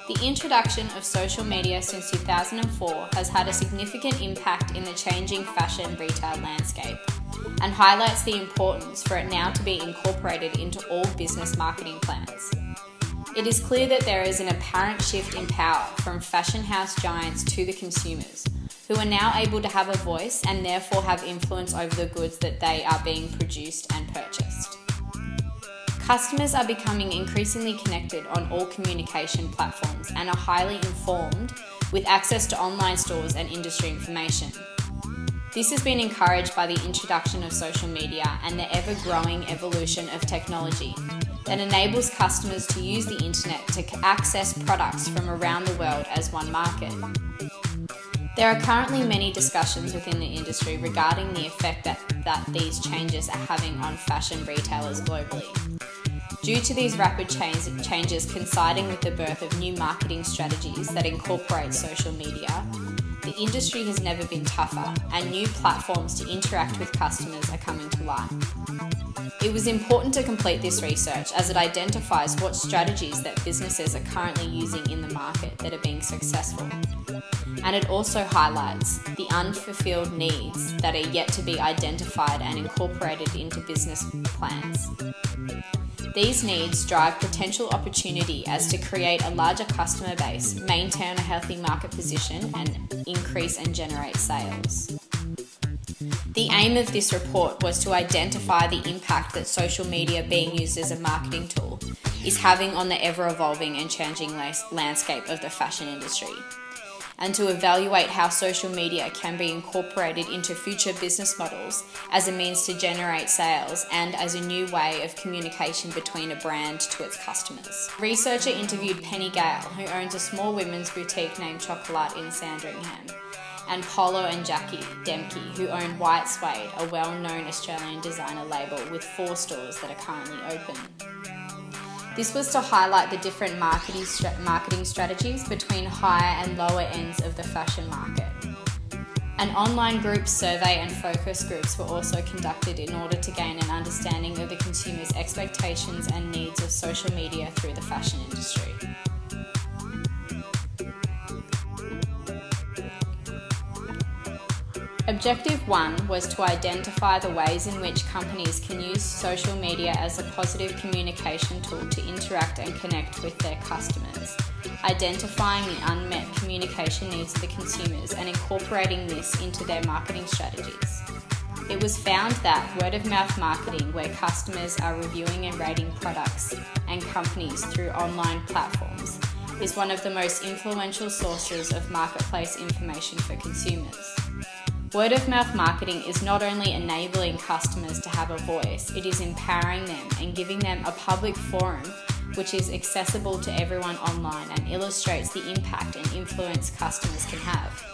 The introduction of social media since 2004 has had a significant impact in the changing fashion retail landscape and highlights the importance for it now to be incorporated into all business marketing plans. It is clear that there is an apparent shift in power from fashion house giants to the consumers, who are now able to have a voice and therefore have influence over the goods that they are being produced and purchased. Customers are becoming increasingly connected on all communication platforms and are highly informed with access to online stores and industry information. This has been encouraged by the introduction of social media and the ever-growing evolution of technology that enables customers to use the internet to access products from around the world as one market. There are currently many discussions within the industry regarding the effect that these changes are having on fashion retailers globally. Due to these rapid changes coinciding with the birth of new marketing strategies that incorporate social media, the industry has never been tougher, and new platforms to interact with customers are coming to light. It was important to complete this research as it identifies what strategies that businesses are currently using in the market that are being successful. And it also highlights the unfulfilled needs that are yet to be identified and incorporated into business plans. These needs drive potential opportunity as to create a larger customer base, maintain a healthy market position, and increase and generate sales. The aim of this report was to identify the impact that social media being used as a marketing tool is having on the ever-evolving and changing landscape of the fashion industry, and to evaluate how social media can be incorporated into future business models as a means to generate sales and as a new way of communication between a brand to its customers. A researcher interviewed Penny Gale, who owns a small women's boutique named Chocolat in Sandringham, and Polo and Jackie Demke, who own White Suede, a well-known Australian designer label with 4 stores that are currently open. This was to highlight the different marketing strategies between higher and lower ends of the fashion market. An online group survey and focus groups were also conducted in order to gain an understanding of the consumer's expectations and needs of social media through the fashion industry. Objective 1 was to identify the ways in which companies can use social media as a positive communication tool to interact and connect with their customers, identifying the unmet communication needs of the consumers and incorporating this into their marketing strategies. It was found that word-of-mouth marketing, where customers are reviewing and rating products and companies through online platforms, is one of the most influential sources of marketplace information for consumers. Word-of-mouth marketing is not only enabling customers to have a voice, it is empowering them and giving them a public forum which is accessible to everyone online and illustrates the impact and influence customers can have.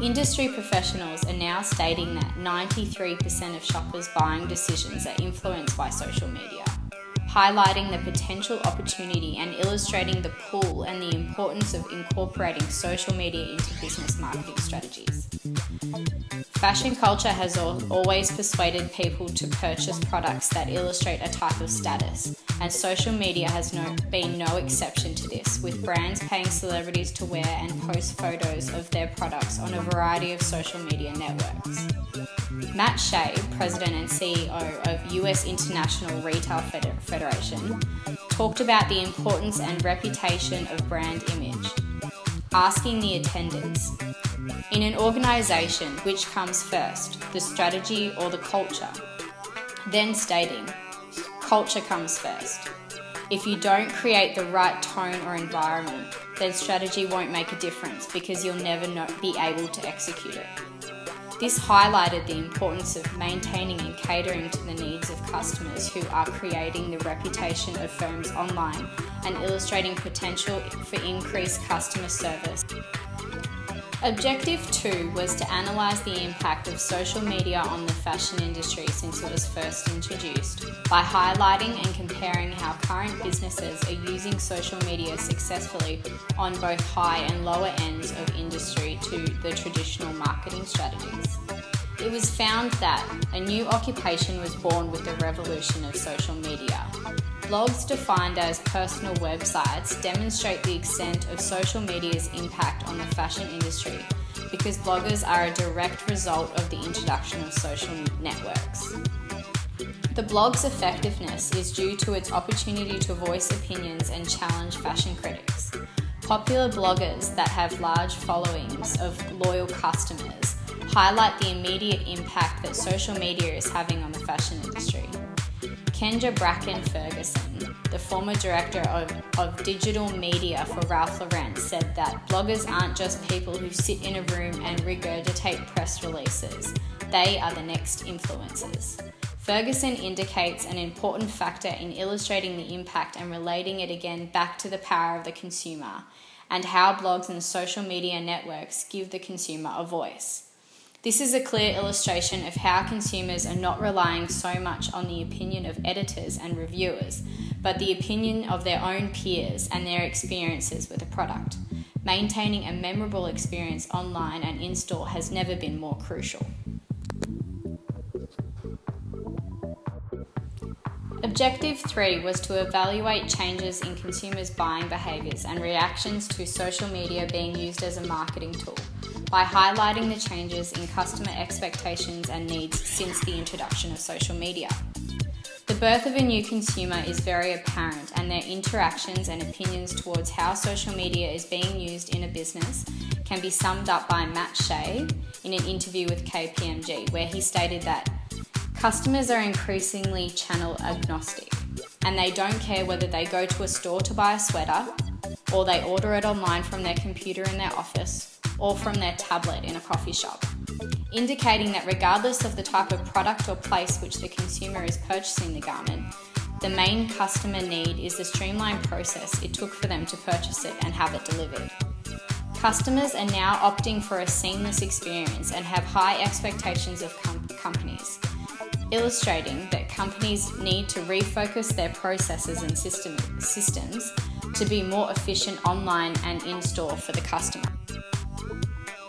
Industry professionals are now stating that 93% of shoppers' buying decisions are influenced by social media, highlighting the potential opportunity and illustrating the pull and the importance of incorporating social media into business marketing strategies. Fashion culture has always persuaded people to purchase products that illustrate a type of status, and social media has been no exception to this, with brands paying celebrities to wear and post photos of their products on a variety of social media networks. Matt Shay, President and CEO of US International Retail Federation, talked about the importance and reputation of brand image, asking the attendants, in an organisation, which comes first, the strategy or the culture? Then stating, culture comes first. If you don't create the right tone or environment, then strategy won't make a difference because you'll never be able to execute it. This highlighted the importance of maintaining and catering to the needs of customers who are creating the reputation of firms online and illustrating potential for increased customer service. Objective 2 was to analyse the impact of social media on the fashion industry since it was first introduced, by highlighting and comparing how current businesses are using social media successfully on both high and lower ends of industry to the traditional marketing strategies. It was found that a new occupation was born with the revolution of social media. Blogs, defined as personal websites, demonstrate the extent of social media's impact on the fashion industry because bloggers are a direct result of the introduction of social networks. The blog's effectiveness is due to its opportunity to voice opinions and challenge fashion critics. Popular bloggers that have large followings of loyal customers highlight the immediate impact that social media is having on the fashion industry. Kendra Bracken Ferguson, the former director of digital media for Ralph Lauren, said that bloggers aren't just people who sit in a room and regurgitate press releases. They are the next influencers. Ferguson indicates an important factor in illustrating the impact and relating it again back to the power of the consumer and how blogs and social media networks give the consumer a voice. This is a clear illustration of how consumers are not relying so much on the opinion of editors and reviewers, but the opinion of their own peers and their experiences with a product. Maintaining a memorable experience online and in-store has never been more crucial. Objective 3 was to evaluate changes in consumers' buying behaviours and reactions to social media being used as a marketing tool, by highlighting the changes in customer expectations and needs since the introduction of social media. The birth of a new consumer is very apparent, and their interactions and opinions towards how social media is being used in a business can be summed up by Matt Shay in an interview with KPMG, where he stated that customers are increasingly channel agnostic, and they don't care whether they go to a store to buy a sweater, or they order it online from their computer in their office, or from their tablet in a coffee shop, indicating that regardless of the type of product or place which the consumer is purchasing the garment, the main customer need is the streamlined process it took for them to purchase it and have it delivered. Customers are now opting for a seamless experience and have high expectations of companies, illustrating that companies need to refocus their processes and systems to be more efficient online and in-store for the customer.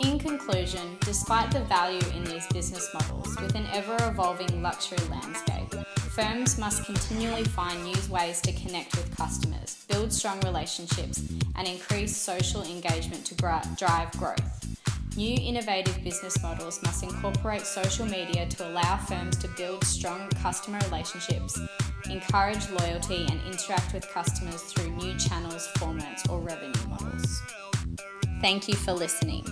In conclusion, despite the value in these business models, with an ever-evolving luxury landscape, firms must continually find new ways to connect with customers, build strong relationships, and increase social engagement to drive growth. New innovative business models must incorporate social media to allow firms to build strong customer relationships, encourage loyalty, and interact with customers through new channels, formats, or revenue models. Thank you for listening.